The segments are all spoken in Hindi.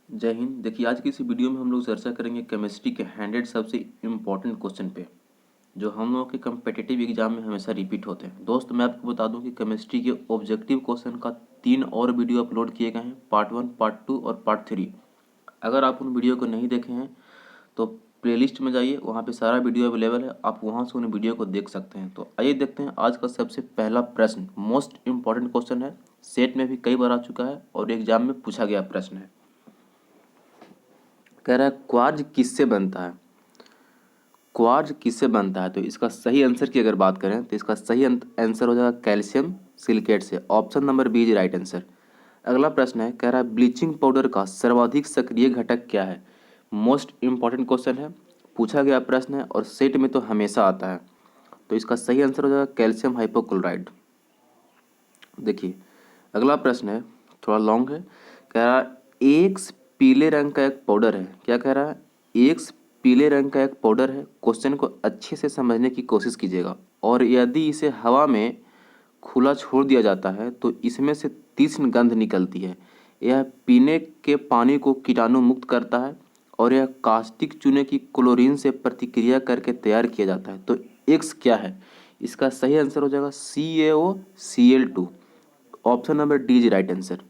जय हिंद। देखिए, आज की इस वीडियो में हम लोग चर्चा करेंगे केमिस्ट्री के 100 सबसे इम्पोर्टेंट क्वेश्चन पे, जो हम लोगों के कम्पिटिटिव एग्जाम में हमेशा रिपीट होते हैं। दोस्त, मैं आपको बता दूं कि केमिस्ट्री के ऑब्जेक्टिव क्वेश्चन का 3 और वीडियो अपलोड किए गए हैं, पार्ट 1, पार्ट 2 और पार्ट 3। अगर आप उन वीडियो को नहीं देखे हैं तो प्लेलिस्ट में जाइए, वहाँ पे सारा वीडियो अवेलेबल है, आप वहाँ से उन वीडियो को देख सकते हैं। तो आइए देखते हैं आज का सबसे पहला प्रश्न। मोस्ट इम्पॉर्टेंट क्वेश्चन है, सेट में भी कई बार आ चुका है और एग्जाम में पूछा गया प्रश्न है। कह रहा है क्वार्ज किससे बनता है। क्वार्ज किससे बनता है, तो इसका सही आंसर की अगर बात करें तो इसका सही आंसर हो जाएगा कैल्शियम सिलिकेट से। Option number B is right answer. अगला प्रश्न है, कह रहा है ब्लीचिंग पाउडर का सर्वाधिक सक्रिय घटक क्या है। मोस्ट इंपॉर्टेंट क्वेश्चन है, पूछा गया प्रश्न है और सेट में तो हमेशा आता है। तो इसका सही आंसर हो जाएगा कैल्शियम हाइपोक्लोराइड। देखिए, अगला प्रश्न है, थोड़ा लॉन्ग है। कह रहा है एक पीले रंग का एक पाउडर है। क्या कह रहा है, एक पीले रंग का एक पाउडर है। क्वेश्चन को अच्छे से समझने की कोशिश कीजिएगा। और यदि इसे हवा में खुला छोड़ दिया जाता है तो इसमें से तीक्ष्ण गंध निकलती है। यह पीने के पानी को कीटाणु मुक्त करता है और यह कास्टिक चूने की क्लोरीन से प्रतिक्रिया करके तैयार किया जाता है। तो एक्स क्या है, इसका सही आंसर हो जाएगा CaOCl2। Option number D is right answer.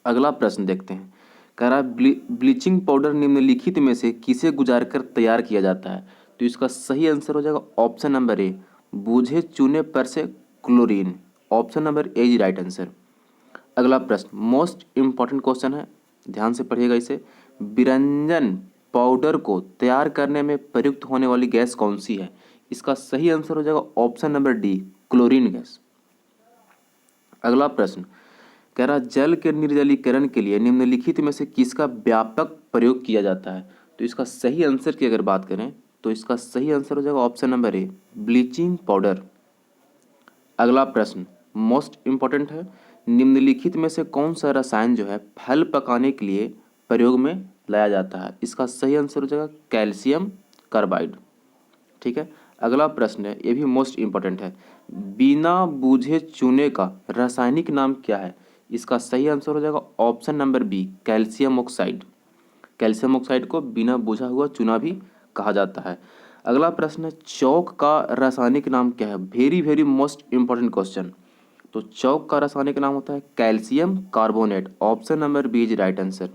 अगला प्रश्न देखते हैं। कह रहा है ब्लीचिंग पाउडर निम्नलिखित में से किसे गुजार कर तैयार किया जाता है। तो इसका सही आंसर हो जाएगा ऑप्शन नंबर ए, बूझे चूने पर से chlorine. Option number A is right answer. अगला प्रश्न मोस्ट इंपॉर्टेंट क्वेश्चन है, ध्यान से पढ़िएगा इसे। बिरंजन पाउडर को तैयार करने में प्रयुक्त होने वाली गैस कौन सी है। इसका सही आंसर हो जाएगा option number D, chlorine gas. अगला प्रश्न कह रहा जल के निर्जलीकरण के लिए निम्नलिखित में से किसका व्यापक प्रयोग किया जाता है। तो इसका सही आंसर की अगर बात करें तो इसका सही आंसर हो जाएगा ऑप्शन नंबर ए, ब्लीचिंग पाउडर। अगला प्रश्न मोस्ट इंपॉर्टेंट है, निम्नलिखित में से कौन सा रसायन जो है फल पकाने के लिए प्रयोग में लाया जाता है। इसका सही आंसर हो जाएगा कैल्शियम कार्बाइड। ठीक है। अगला प्रश्न है, ये भी मोस्ट इंपॉर्टेंट है, बिना बूझे चूने का रासायनिक नाम क्या है। इसका सही आंसर हो जाएगा option number B, calcium oxide. Calcium oxide को बिना बुझा हुआ चूना भी कहा जाता है। अगला प्रश्न है, चौक का रासायनिक नाम क्या है। Very very most important question. तो चौक का रासायनिक नाम होता है calcium carbonate. Option number B is right answer.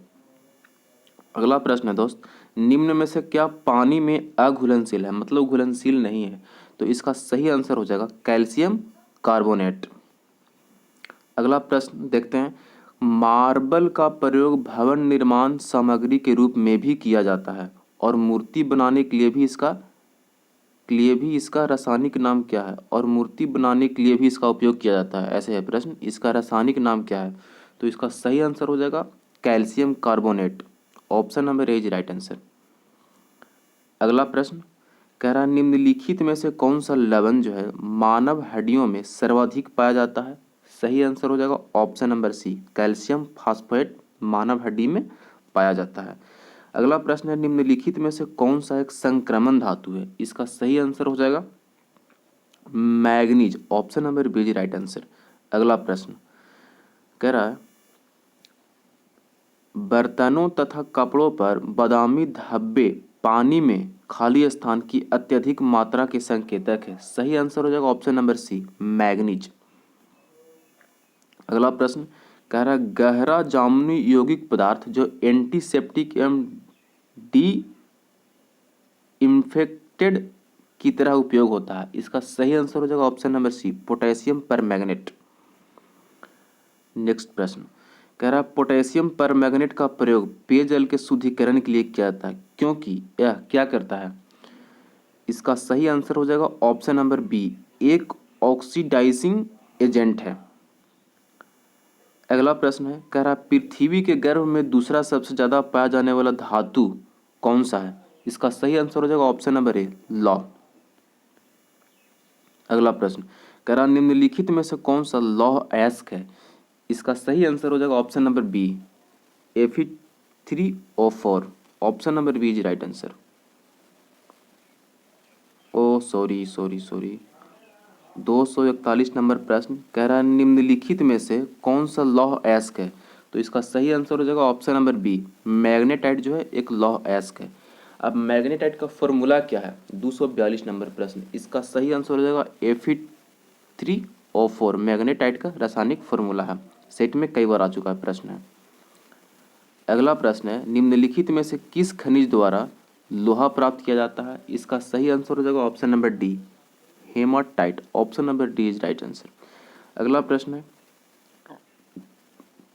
अगला प्रश्न है दोस्त, निम्न में से क्या पानी में अघुलनशील है, मतलब घुलनशील नहीं है। तो इसका सही आंसर हो जाएगा कैल्शियम कार्बोनेट। अगला प्रश्न देखते हैं, मार्बल का प्रयोग भवन निर्माण सामग्री के रूप में भी किया जाता है और मूर्ति बनाने के लिए भी इसका रासायनिक नाम क्या है। और मूर्ति बनाने के लिए भी इसका उपयोग किया जाता है, ऐसे है प्रश्न, इसका रासायनिक नाम क्या है। तो इसका सही आंसर हो जाएगा calcium carbonate. Option number A is right answer. अगला प्रश्न कह रहा है, निम्नलिखित में से कौन सा लवण जो है मानव हड्डियों में सर्वाधिक पाया जाता है। सही आंसर हो जाएगा option number C, calcium phosphate मानव हड्डी में पाया जाता है। अगला प्रश्न है, निम्नलिखित में से कौन सा एक संक्रमण धातु है। इसका सही आंसर हो जाएगा manganese. Option number B is right answer. अगला प्रश्न कह रहा है, बर्तनों तथा कपड़ों पर बादामी धब्बे पानी में खाली स्थान की अत्यधिक मात्रा के संकेतक है। सही आंसर हो जाएगा ऑप्शन नंबर सी, मैग्नीज। अगला प्रश्न कह रहा है, गहरा जामुनी यौगिक पदार्थ जो एंटीसेप्टिक एवं डी इंफेक्टेड की तरह उपयोग होता है। इसका सही आंसर हो जाएगा option number C, potassium permanganate. Next प्रश्न कह रहा है, पोटेशियम परमैंगनेट का प्रयोग पेयजल के शुद्धिकरण के लिए किया जाता है क्योंकि यह क्या करता है। इसका सही आंसर हो जाएगा ऑप्शन नंबर बी, एक ऑक्सीडाइजिंग एजेंट है। अगला प्रश्न है, कह रहा है, पृथ्वी के गर्भ में दूसरा सबसे ज्यादा पाया जाने वाला धातु कौन सा है। इसका सही आंसर हो जाएगा ऑप्शन नंबर ए, लौह। अगला प्रश्न कह रहा है, निम्नलिखित में से कौन सा लौह अयस्क है। इसका सही आंसर हो जाएगा option number B, Fe3O4। Option number B is right answer. Oh sorry sorry sorry 241 number प्रश्न कह रहा है, निम्नलिखित में से कौन सा लौह अयस्क है। तो इसका सही आंसर हो जाएगा ऑप्शन नंबर बी, मैग्नेटाइट जो है एक लौह अयस्क है। अब मैग्नेटाइट का फॉर्मूला क्या है, 242 नंबर प्रश्न, इसका सही आंसर हो जाएगा Fe3O4, मैग्नेटाइट का रासायनिक फॉर्मूला है। सेट में कई बार आ चुका है प्रश्न है। अगला प्रश्न है, निम्नलिखित में से किस खनिज द्वारा लोहा प्राप्त किया जाता है, इसका सही आंसर हो जाएगा option number D, haematite. Option number D is right answer. अगला प्रश्न है,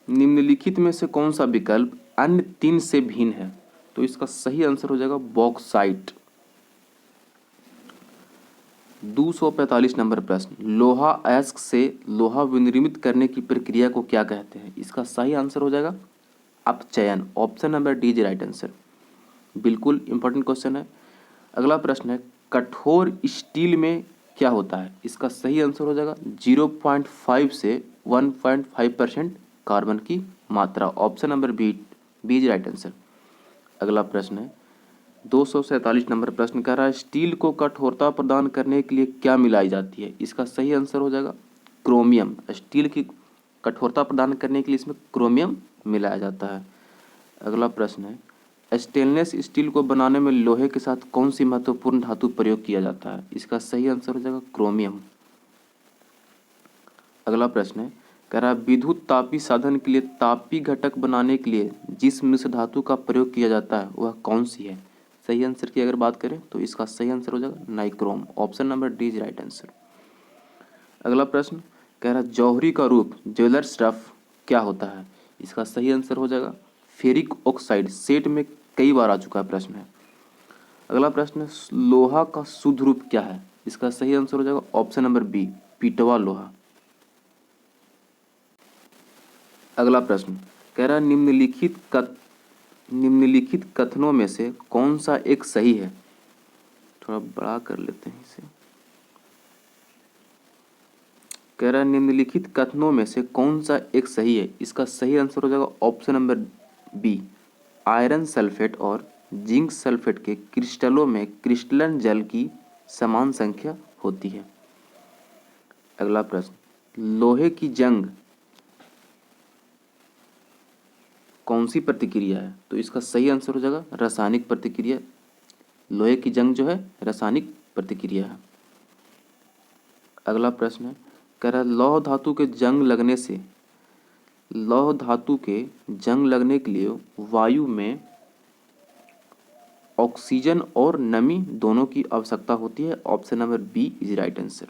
निम्नलिखित में से कौन सा विकल्प अन्य 3 से भिन्न है, तो इसका सही आंसर हो जाएगा बॉक्साइट। 245 नंबर प्रश्न, लोहा अयस्क से लोहा विनिर्मित करने की प्रक्रिया को क्या कहते हैं, इसका सही आंसर हो जाएगा अपचयन। Option number D is right answer. बिल्कुल इंपॉर्टेंट क्वेश्चन है। अगला प्रश्न है, कठोर स्टील में क्या होता है, इसका सही आंसर हो जाएगा 0.5 से 1.5% कार्बन की मात्रा। Option number B is right answer. अगला प्रश्न है, 247 नंबर प्रश्न कह रहा है, स्टील को कठोरता प्रदान करने के लिए क्या मिलाई जाती है, इसका सही आंसर हो जाएगा क्रोमियम। स्टील की कठोरता प्रदान करने के लिए इसमें क्रोमियम मिलाया जाता है। अगला प्रश्न है, स्टेनलेस स्टील को बनाने में लोहे के साथ कौन सी महत्वपूर्ण धातु प्रयोग किया जाता है, इसका सही आंसर हो जाएगा क्रोमियम। अगला प्रश्न है, कह रहा है, विद्युत तापी साधन के लिए तापी घटक बनाने के लिए जिस मिश्र धातु का प्रयोग किया जाता है वह कौन सी है। सही आंसर की अगर बात करें तो इसका सही आंसर हो जाएगा nichrome. Option number D is right answer. अगला प्रश्न कह रहा है, जौहरी का रूप ज्वेलर्स रफ क्या होता है, इसका सही आंसर हो जाएगा फेरिक ऑक्साइड। सेट में कई बार आ चुका है प्रश्न है। अगला प्रश्न है, लोहा का शुद्ध रूप क्या है, इसका सही आंसर हो जाएगा ऑप्शन नंबर बी, पीटवा लोहा। अगला प्रश्न कह रहा है, निम्नलिखित कथनों में से कौन सा एक सही है, थोड़ा बड़ा कर लेते हैं इसे। कह रहा है, निम्नलिखित कथनों में से कौन सा एक सही है, इसका सही आंसर हो जाएगा option number B, iron sulphate और जिंक सल्फेट के क्रिस्टलों में क्रिस्टलन जल की समान संख्या होती है। अगला प्रश्न, लोहे की जंग कौन सी प्रतिक्रिया है, तो इसका सही आंसर हो जाएगा रासायनिक प्रतिक्रिया। लोहे की जंग जो है रासायनिक प्रतिक्रिया है। अगला प्रश्न है, कह रहा है, लौह धातु के जंग लगने के लिए वायु में ऑक्सीजन और नमी दोनों की आवश्यकता होती है। Option number B is right answer.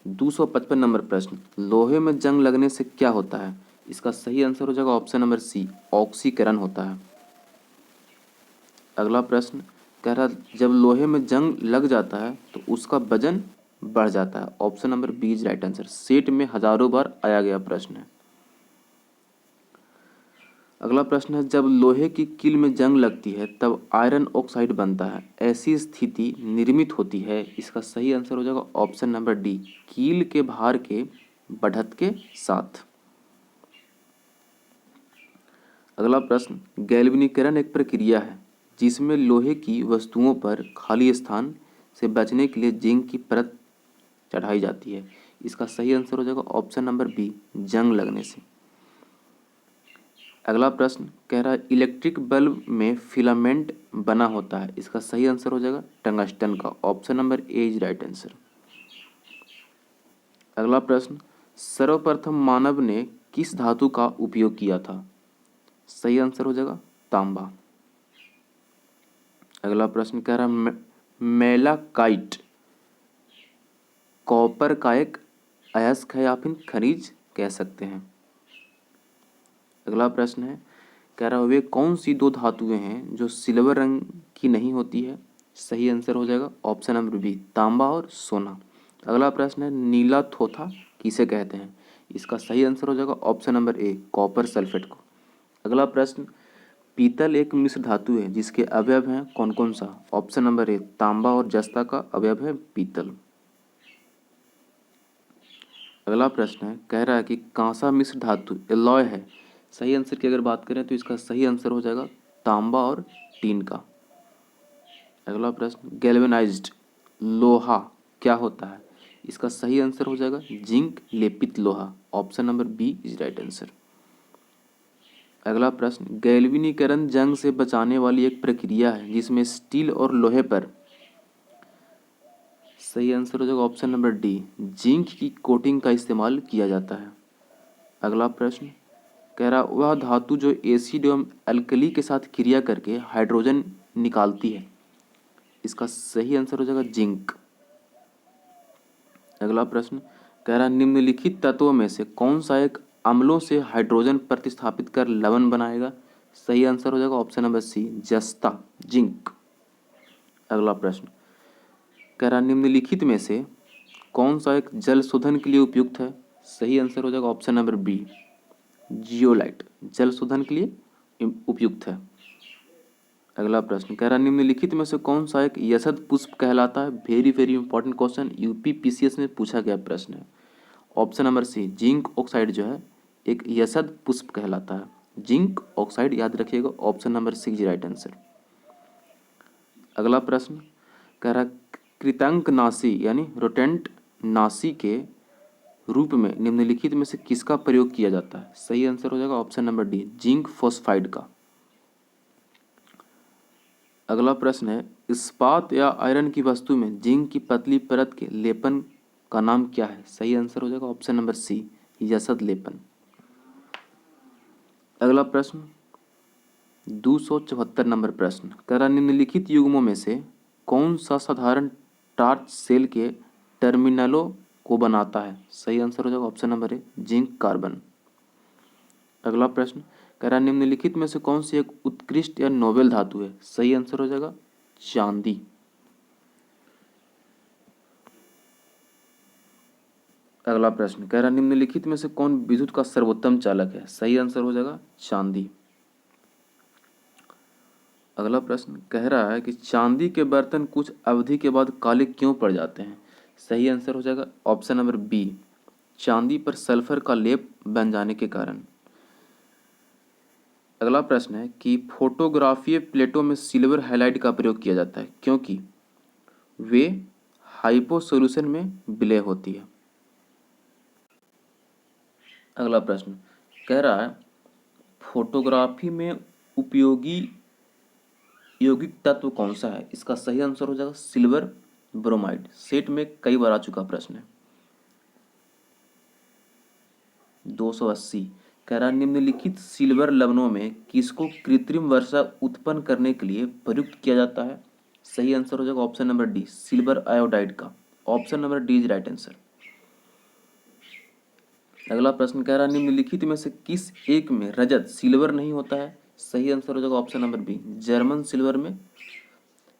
255 number प्रश्न, लोहे में जंग लगने से क्या होता है, इसका सही आंसर हो जाएगा ऑप्शन नंबर सी, ऑक्सीकरण होता है। अगला प्रश्न कह रहा है, जब लोहे में जंग लग जाता है तो उसका वजन बढ़ जाता है। Option number B is right answer. Set में हजारों बार आया गया प्रश्न है। अगला प्रश्न है, जब लोहे की कील में जंग लगती है तब आयरन ऑक्साइड बनता है, ऐसी स्थिति निर्मित होती है, इसका सही आंसर हो जाएगा ऑप्शन नंबर डी, कील के भार के बढ़त के साथ। अगला प्रश्न, गैल्वेनीकरण एक प्रक्रिया है जिसमें लोहे की वस्तुओं पर खाली स्थान से बचने के लिए जिंक की परत चढ़ाई जाती है, इसका सही आंसर हो जाएगा ऑप्शन नंबर बी, जंग लगने से। अगला प्रश्न कह रहा है, इलेक्ट्रिक बल्ब में फिलामेंट बना होता है, इसका सही आंसर हो जाएगा टंगस्टन का। Option number A is right answer. अगला प्रश्न, सर्वप्रथम मानव ने किस धातु का उपयोग किया था, सही आंसर हो जाएगा तांबा। अगला प्रश्न कह रहा है, मेलाकाइट कॉपर का एक अयस्क है या फिर खनिज कह सकते हैं। अगला प्रश्न है, कह रहा है, वे कौन सी दो धातुएं हैं जो सिल्वर रंग की नहीं होती है, सही आंसर हो जाएगा ऑप्शन नंबर बी, तांबा और सोना। अगला प्रश्न है, नीला थोथा किसे कहते हैं, इसका सही आंसर हो जाएगा ऑप्शन नंबर ए, कॉपर सल्फेट को। अगला प्रश्न, पीतल एक मिश्र धातु है जिसके अवयव हैं कौन कौन सा, ऑप्शन नंबर ए, तांबा और जस्ता का अवयव है पीतल। अगला प्रश्न है, कह रहा है कि कांसा मिश्र धातु एलॉय है, सही आंसर की अगर बात करें तो इसका सही आंसर हो जाएगा तांबा और टीन का। अगला प्रश्न, गैल्वेनाइज्ड लोहा क्या होता है, इसका सही आंसर हो जाएगा जिंक लेपित लोहा। Option number B is right answer. अगला प्रश्न, गैल्वेनीकरण जंग से बचाने वाली एक प्रक्रिया है जिसमें स्टील और लोहे पर, सही आंसर हो जाएगा ऑप्शन नंबर डी, जिंक की कोटिंग का इस्तेमाल किया जाता है। अगला प्रश्न कह रहा, वह धातु जो एसिड एवं अल्कली के साथ क्रिया करके हाइड्रोजन निकालती है, इसका सही आंसर हो जाएगा जिंक। अगला प्रश्न कह रहा, निम्नलिखित तत्वों में से कौन सा एक अम्लों से हाइड्रोजन प्रतिस्थापित कर लवण बनाएगा, सही आंसर हो जाएगा ऑप्शन नंबर सी, जस्ता, जिंक। अगला प्रश्न कह रहा, निम्नलिखित में से कौन सा एक जल शोधन के लिए उपयुक्त है, सही आंसर हो जाएगा ऑप्शन नंबर बी, जियोलाइट, जल शोधन के लिए उपयुक्त है। अगला प्रश्न कह रहा, निम्नलिखित में से कौन सा एक यशद पुष्प कहलाता है, very very important question, UP PCS में पूछा गया प्रश्न है। Option number C, zinc oxide जो है एक यशद पुष्प कहलाता है, जिंक ऑक्साइड याद रखिएगा, option number C is right answer. अगला प्रश्न कह रहा, कृतंकनाशी यानी रोटेंट नाशी के रूप में निम्नलिखित में से किसका प्रयोग किया जाता है, सही आंसर हो जाएगा option number D, zinc phosphide का। अगला प्रश्न है, इस्पात या आयरन की वस्तु में जिंक की पतली परत के लेपन का नाम क्या है, सही आंसर हो जाएगा ऑप्शन नंबर सी, यशद लेपन। अगला प्रश्न 274 नंबर प्रश्न कह रहा, निम्नलिखित युग्मों में से कौन सा साधारण टार्च सेल के टर्मिनलों को बनाता है, सही आंसर हो जाएगा ऑप्शन नंबर ए, जिंक कार्बन। अगला प्रश्न कह रहा, निम्नलिखित में से कौन सी एक उत्कृष्ट या नोबेल धातु है, सही आंसर हो जाएगा चांदी। अगला प्रश्न कह रहा, निम्नलिखित में से कौन विद्युत का सर्वोत्तम चालक है, सही आंसर हो जाएगा चांदी। अगला प्रश्न कह रहा है कि चांदी के बर्तन कुछ अवधि के बाद काले क्यों पड़ जाते हैं, सही आंसर हो जाएगा ऑप्शन नंबर बी, चांदी पर सल्फर का लेप बन जाने के कारण। अगला प्रश्न है कि फोटोग्राफीय प्लेटों में सिल्वर हैलाइड का प्रयोग किया जाता है क्योंकि वे हाइपो सॉल्यूशन में विलय होती है। अगला प्रश्न कह रहा है, फोटोग्राफी में उपयोगी यौगिक तत्व कौन सा है, इसका सही आंसर हो जाएगा सिल्वर ब्रोमाइड, सेट में कई बार आ चुका प्रश्न है। 280 कह रहा, निम्नलिखित सिल्वर लवणों में किसको कृत्रिम वर्षा उत्पन्न करने के लिए प्रयुक्त किया जाता है, सही आंसर हो जाएगा option number D, silver iodide का, option number D is right answer. अगला प्रश्न कह रहा, निम्नलिखित में से किस एक में रजत सिल्वर नहीं होता है, सही आंसर हो जाएगा option number B, German silver में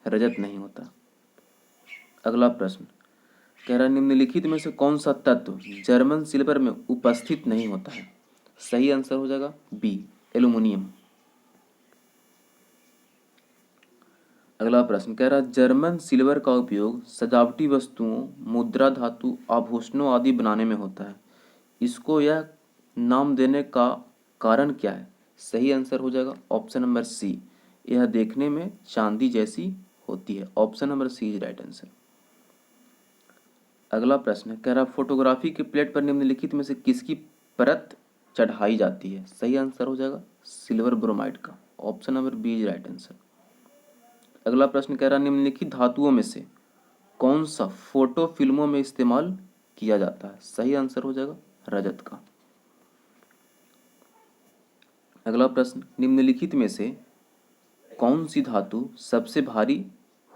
रजत नहीं होता। अगला प्रश्न कह रहा, निम्नलिखित में से कौन सा तत्व जर्मन सिल्वर में उपस्थित नहीं होता है, सही आंसर हो जाएगा बी, एल्युमिनियम। अगला प्रश्न कह रहा, जर्मन सिल्वर का उपयोग सजावटी वस्तुओं, मुद्रा धातु, आभूषणों आदि बनाने में होता है, इसको यह नाम देने का कारण क्या है, सही आंसर हो जाएगा ऑप्शन नंबर सी, यह देखने में चांदी जैसी होती है, option number C is right answer. अगला प्रश्न कह रहा, फोटोग्राफी की प्लेट पर निम्नलिखित में से किसकी परत चढ़ाई जाती है, सही आंसर हो जाएगा सिल्वर ब्रोमाइड का, option number B is right answer. अगला प्रश्न कह रहा, निम्नलिखित धातुओं में से कौन सा फोटो फिल्मों में इस्तेमाल किया जाता है, सही आंसर हो जाएगा रजत का। अगला प्रश्न, निम्नलिखित में से कौन सी धातु सबसे भारी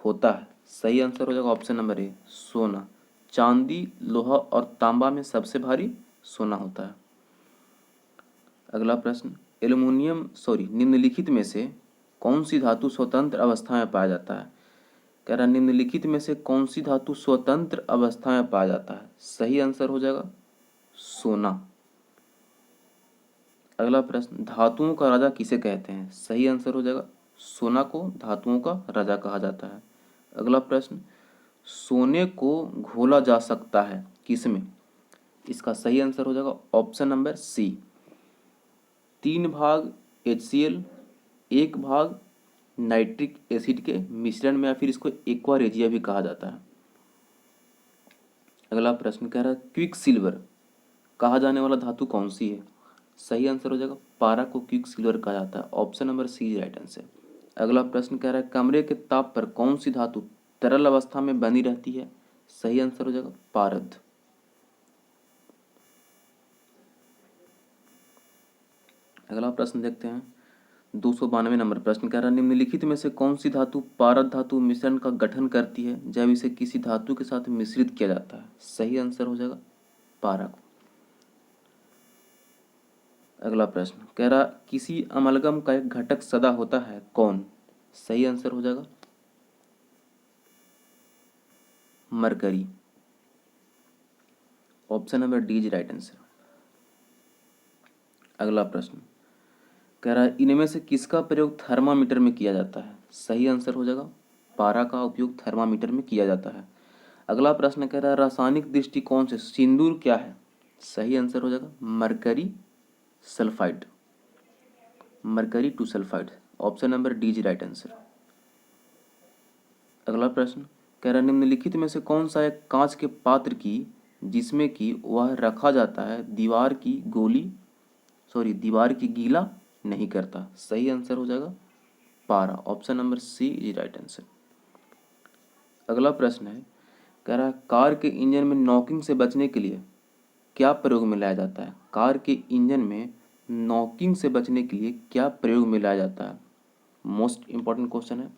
होता है, सही आंसर हो जाएगा ऑप्शन नंबर ए, सोना, चांदी, लोहा और तांबा में सबसे भारी सोना होता है। अगला प्रश्न, निम्नलिखित में से कौन सी धातु स्वतंत्र अवस्था में पाया जाता है, कह रहा, निम्नलिखित में से कौन सी धातु स्वतंत्र अवस्था में पाया जाता है, सही आंसर हो जाएगा सोना। अगला प्रश्न, धातुओं का राजा किसे कहते हैं, सही आंसर हो जाएगा सोना को धातुओं का राजा कहा जाता है। अगला प्रश्न, सोने को घोला जा सकता है किसमें, इसका सही आंसर हो जाएगा ऑप्शन नंबर सी, 3 भाग HCl, 1 भाग नाइट्रिक एसिड के मिश्रण में, या फिर इसको एक्वा रेजिया भी कहा जाता है। अगला प्रश्न कह रहा है क्विक सिल्वर कहा जाने वाला धातु कौन सी है? सही आंसर हो जाएगा पारा को क्विक सिल्वर कहा जाता है। Option number C right answer. अगला प्रश्न कह रहा है कमरे के ताप पर कौन सी धातु तरल अवस्था में बनी रहती है? सही आंसर हो जाएगा पारद। अगला प्रश्न देखते हैं 292 नंबर प्रश्न कह रहा है निम्नलिखित में से कौन सी धातु पारद धातु मिश्रण का गठन करती है जब इसे किसी धातु के साथ मिश्रित किया जाता है? सही आंसर हो जाएगा पारा को। अगला प्रश्न कह रहा किसी अमलगम का एक घटक सदा होता है कौन? सही आंसर हो जाएगा mercury. Option number D is right answer. अगला प्रश्न कह रहा है इनमें से किसका प्रयोग थर्मामीटर में किया जाता है? सही आंसर हो जाएगा पारा का उपयोग थर्मामीटर में किया जाता है। अगला प्रश्न कह रहा है रासायनिक दृष्टिकोण से सिंदूर क्या है? सही आंसर हो जाएगा mercury sulphide, mercury two sulphide. Option number D is right answer. अगला प्रश्न कह रहा है निम्नलिखित में से कौन सा एक कांच के पात्र की जिसमें कि वह रखा जाता है दीवार की गीला नहीं करता? सही आंसर हो जाएगा पारा। Option number C is right answer. अगला प्रश्न है कह रहा है कार के इंजन में नॉकिंग से बचने के लिए क्या प्रयोग में लाया जाता है? कार के इंजन में नॉकिंग से बचने के लिए क्या प्रयोग में लाया जाता है? मोस्ट इंपॉर्टेंट क्वेश्चन है।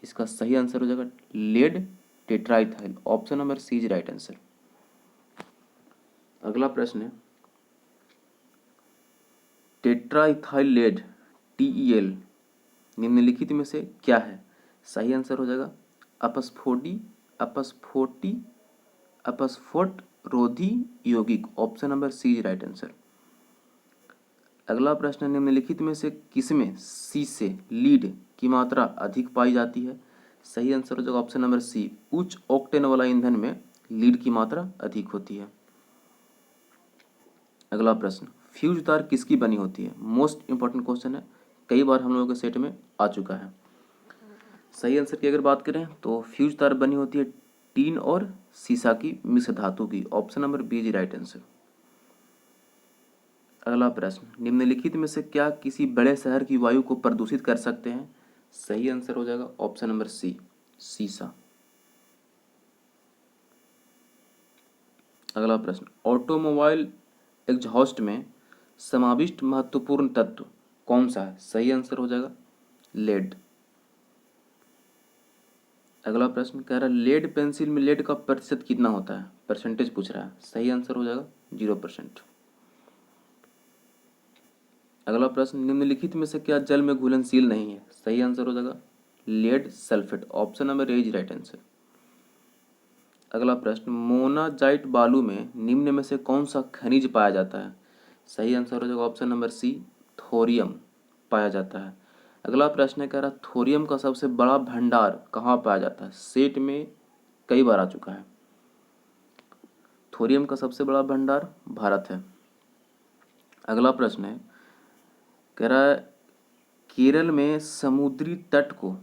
इसका सही आंसर हो जाएगा lead tetraethyl. Option number C is right answer. अगला प्रश्न है टेट्राइथाइल लेड TeL निम्नलिखित में से क्या है? सही आंसर हो जाएगा अपस्फोट रोधी यौगिक। Option number C is right answer. अगला प्रश्न निम्नलिखित में से किसमें सीसे लीड की मात्रा अधिक पाई जाती है? सही आंसर हो जाएगा ऑप्शन नंबर सी उच्च ऑक्टेन वाला ईंधन में लीड की मात्रा अधिक होती है। अगला प्रश्न फ्यूज तार किसकी बनी होती है? मोस्ट इंपॉर्टेंट क्वेश्चन है, कई बार हम लोगों के सेट में आ चुका है। सही आंसर की अगर बात करें तो फ्यूज तार बनी होती है टीन और सीसा की मिश्र धातु की। Option number B is right answer. अगला प्रश्न निम्नलिखित में से क्या किसी बड़े शहर की वायु को प्रदूषित कर सकते हैं? सही आंसर हो जाएगा ऑप्शन नंबर सी सीसा। अगला प्रश्न ऑटोमोबाइल एग्जॉस्ट में समाविष्ट महत्वपूर्ण तत्व कौन सा है? सही आंसर हो जाएगा लेड। अगला प्रश्न कह रहा है लेड पेंसिल में लेड का प्रतिशत कितना होता है? परसेंटेज पूछ रहा है। सही आंसर हो जाएगा 0%। अगला प्रश्न निम्नलिखित में से क्या जल में घुलनशील नहीं है? सही आंसर हो जाएगा lead sulphate. Option number A is right answer. अगला प्रश्न मोनाजाइट बालू में निम्न में से कौन सा खनिज पाया जाता है? सही आंसर हो जाएगा ऑप्शन नंबर सी थोरियम पाया जाता है। अगला प्रश्न कह रहा थोरियम का सबसे बड़ा भंडार कहाँ पाया जाता है? सेट में कई बार आ चुका है। थोरियम का सबसे बड़ा भंडार भारत है। अगला प्रश्न है कह रहा है केरल में समुद्री तट को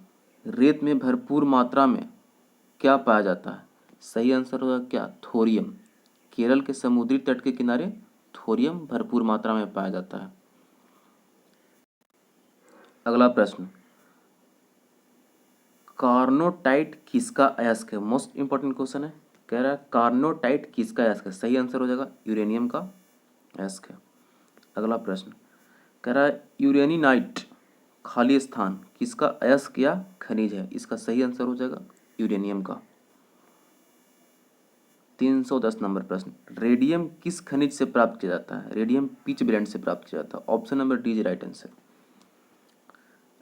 रेत में भरपूर मात्रा में क्या पाया जाता है? सही आंसर होगा क्या थोरियम। केरल के समुद्री तट के किनारे थोरियम भरपूर मात्रा में पाया जाता है। अगला प्रश्न कार्नोटाइट किसका अयस्क है? मोस्ट इंपॉर्टेंट क्वेश्चन है। कह रहा है कार्नोटाइट किसका अयस्क है? सही आंसर हो जाएगा यूरेनियम का अयस्क है। अगला प्रश्न कह रहा है यूरेनिनाइट खाली स्थान किसका अयस्क या खनिज है? इसका सही आंसर हो जाएगा यूरेनियम का। 310 नंबर प्रश्न रेडियम किस खनिज से प्राप्त किया जाता है? रेडियम पिच ब्लेंड से प्राप्त किया जाता है। Option number D is right answer.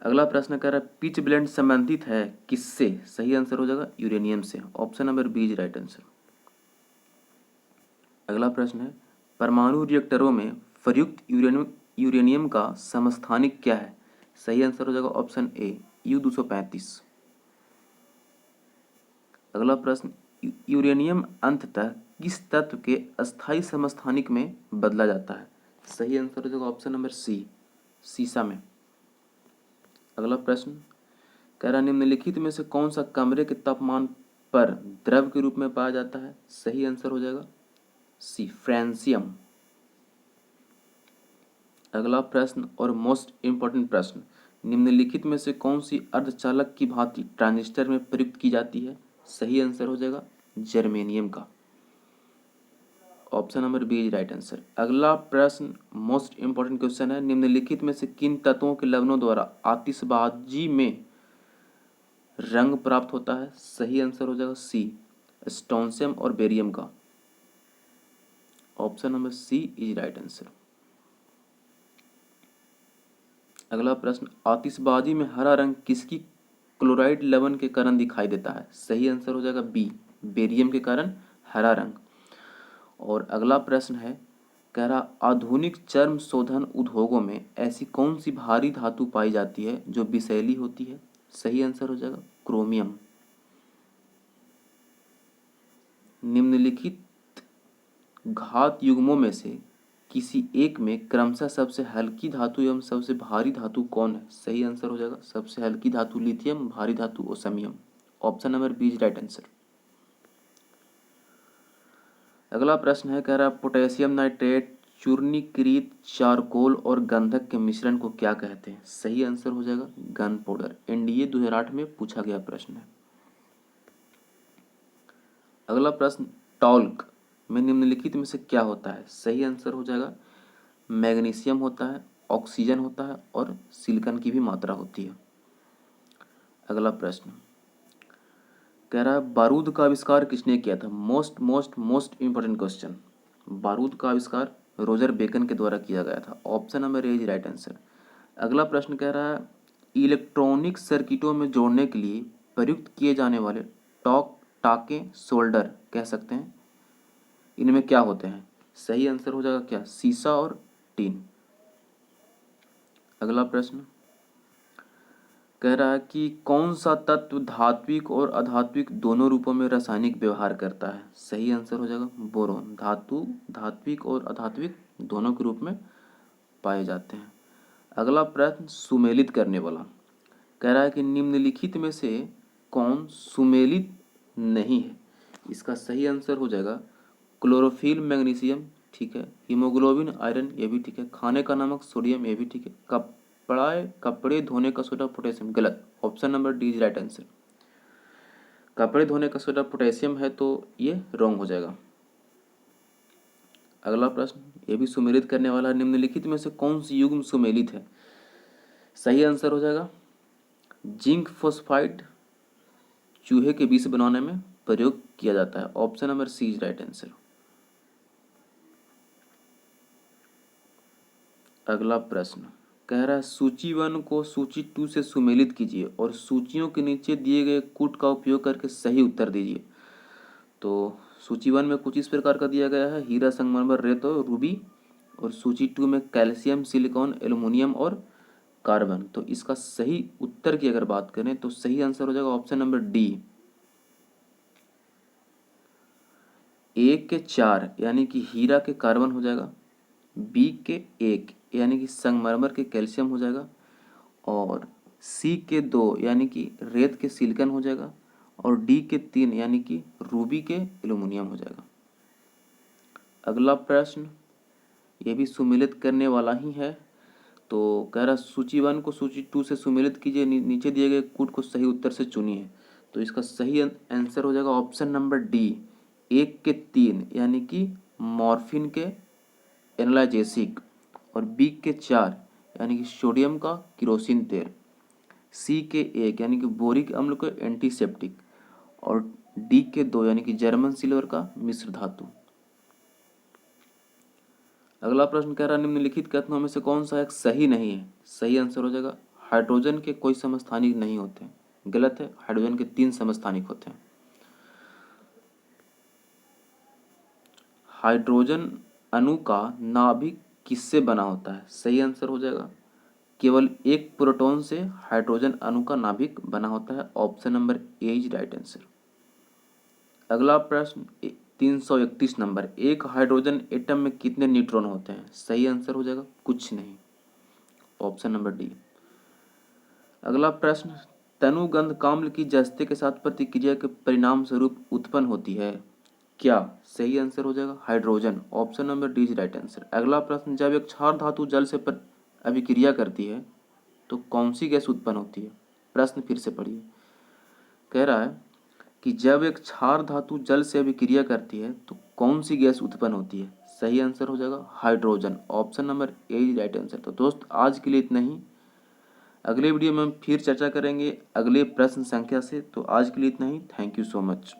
अगला प्रश्न कह रहा है पिच ब्लेंड संबंधित है किससे? सही आंसर हो जाएगा यूरेनियम से। Option number B is right answer. अगला प्रश्न है परमाणु रिएक्टरों में प्रयुक्त यूरेनियम का समस्थानिक क्या है? सही आंसर हो जाएगा ऑप्शन ए U-235। अगला प्रश्न यूरेनियम अंततः किस तत्व के अस्थायी समस्थानिक में बदला जाता है? सही आंसर हो जाएगा ऑप्शन नंबर सी सीसा में। अगला प्रश्न कह रहा निम्नलिखित में से कौन सा कमरे के तापमान पर द्रव के रूप में पाया जाता है। सही आंसर हो जाएगा सी, फ्रेंसियम। अगला प्रश्न और मोस्ट इंपॉर्टेंट प्रश्न, निम्नलिखित में से कौन सी अर्धचालक की भांति ट्रांजिस्टर में प्रयुक्त की जाती है? सही आंसर हो जाएगा जर्मेनियम का, option number B is right answer. अगला प्रश्न मोस्ट इंपॉर्टेंट क्वेश्चन है, निम्नलिखित में से किन तत्वों के लवणों द्वारा आतिशबाजी में रंग प्राप्त होता है? सही आंसर हो जाएगा सी, स्ट्रोंशियम और बेरियम का, option number C is right answer. अगला प्रश्न, आतिशबाजी में हरा रंग किसकी क्लोराइड लवण के कारण दिखाई देता है? सही आंसर हो जाएगा बी, बेरियम के कारण हरा रंग। और अगला प्रश्न है, कह रहा आधुनिक चर्म शोधन उद्योगों में ऐसी कौन सी भारी धातु पाई जाती है जो विषैली होती है? सही आंसर हो जाएगा क्रोमियम। निम्नलिखित घात युग्मों में से किसी एक में क्रमशः सबसे हल्की धातु एवं सबसे भारी धातु कौन है? सही आंसर हो जाएगा सबसे हल्की धातु लिथियम, भारी धातु osmium, option number B is right answer. अगला प्रश्न है, कह रहा पोटेशियम नाइट्रेट चूर्णीकृत चारकोल और गंधक के मिश्रण को क्या कहते हैं? सही आंसर हो जाएगा गन पाउडर। एनडीए 2008 में पूछा गया प्रश्न है। अगला प्रश्न, टॉल्क में निम्नलिखित में से क्या होता है? सही आंसर हो जाएगा मैग्नीशियम होता है, ऑक्सीजन होता है और सिलिकॉन की भी मात्रा होती है। अगला प्रश्न कह रहा है बारूद का आविष्कार किसने किया था? Most most most important question. बारूद का आविष्कार रोजर बेकन के द्वारा किया गया था, option number A is right answer. अगला प्रश्न कह रहा है इलेक्ट्रॉनिक सर्किटों में जोड़ने के लिए प्रयुक्त किए जाने वाले टाके सोल्डर कह सकते हैं, इनमें क्या होते हैं? सही आंसर हो जाएगा क्या, सीसा और टीन। अगला प्रश्न कह रहा है कि कौन सा तत्व धात्विक और अधात्विक दोनों रूपों में रासायनिक व्यवहार करता है? सही आंसर हो जाएगा बोरोन। धातु धात्विक और अधात्विक दोनों के रूप में पाए जाते हैं। अगला प्रश्न सुमेलित करने वाला कह रहा है कि निम्नलिखित में से कौन सुमेलित नहीं है? इसका सही आंसर हो जाएगा क्लोरोफिल मैग्नीशियम, ठीक है, हीमोग्लोबिन आयरन ये भी ठीक है, खाने का नमक सोडियम ये भी ठीक है, कपड़े धोने का सोडा पोटेशियम गलत, option number D is right answer. कपड़े धोने का सोडा पोटेशियम है तो ये रॉन्ग हो जाएगा। अगला प्रश्न ये भी सुमेलित करने वाला, निम्नलिखित में से कौन सी युग्म सुमेलित है? सही आंसर हो जाएगा जिंक फॉस्फाइड चूहे के विष बनाने में प्रयोग किया जाता है, option number C is right answer. अगला प्रश्न कह रहा है सूची 1 को सूची 2 से सुमेलित कीजिए और सूचियों के नीचे दिए गए कूट का उपयोग करके सही उत्तर दीजिए। तो सूची 1 में कुछ इस प्रकार का दिया गया है, हीरा, संगमरमर, रेत और रूबी, और सूची 2 में कैल्शियम, सिलिकॉन, एल्युमिनियम और कार्बन। तो इसका सही उत्तर की अगर बात करें तो सही आंसर हो जाएगा ऑप्शन नंबर डी, 1 के 4 यानी कि हीरा के कार्बन हो जाएगा, बी के 1 यानी कि संगमरमर के कैल्शियम हो जाएगा, और सी के 2 यानी कि रेत के सिलिकॉन हो जाएगा, और डी के 3 यानी कि रूबी के एल्युमिनियम हो जाएगा। अगला प्रश्न ये भी सुमेलित करने वाला ही है, तो कह रहा सूची 1 को सूची 2 से सुमेलित कीजिए, नीचे दिए गए कूट को सही उत्तर से चुनिए। तो इसका सही आंसर हो जाएगा ऑप्शन नंबर डी, 1 के 3 यानी कि मॉर्फिन के एनाल्जेसिक, और बी के 4 यानी कि सोडियम का किरोसिन तेल, सी के 1 यानी कि बोरिक अम्ल के एंटीसेप्टिक, और डी के 2 यानी कि जर्मन सिल्वर का मिश्र धातु। अगला प्रश्न कह रहा है निम्नलिखित कथनों में से कौन सा एक सही नहीं है? सही आंसर हो जाएगा हाइड्रोजन के कोई समस्थानिक नहीं होते, गलत है, हाइड्रोजन के 3 समस्थानिक होते हैं। हाइड्रोजन अणु का नाभिक किससे बना होता है? सही आंसर हो जाएगा केवल एक प्रोटॉन से हाइड्रोजन अणु का नाभिक बना होता है, option number A is right answer. अगला प्रश्न 331 नंबर, एक हाइड्रोजन एटम में कितने न्यूट्रॉन होते हैं? सही आंसर हो जाएगा कुछ नहीं, ऑप्शन नंबर डी। अगला प्रश्न तनुगंध काम्ल की जस्ते के साथ प्रतिक्रिया के परिणाम स्वरूप उत्पन्न होती है? क्या? सही आंसर हो जाएगा hydrogen. Option number D is right answer. अगला प्रश्न, जब एक क्षार धातु जल से अभिक्रिया करती है तो कौन सी गैस उत्पन्न होती है? प्रश्न फिर से पढ़िए। कह रहा है कि जब एक क्षार धातु जल से अभिक्रिया करती है तो कौन सी गैस उत्पन्न होती है? सही आंसर हो जाएगा hydrogen. Option number A is right answer. तो दोस्त आज के लिए इतना ही। अगले वीडियो में हम फिर चर्चा करेंगे अगले प्रश्न संख्या से। तो आज के लिए इतना ही। Thank you so much.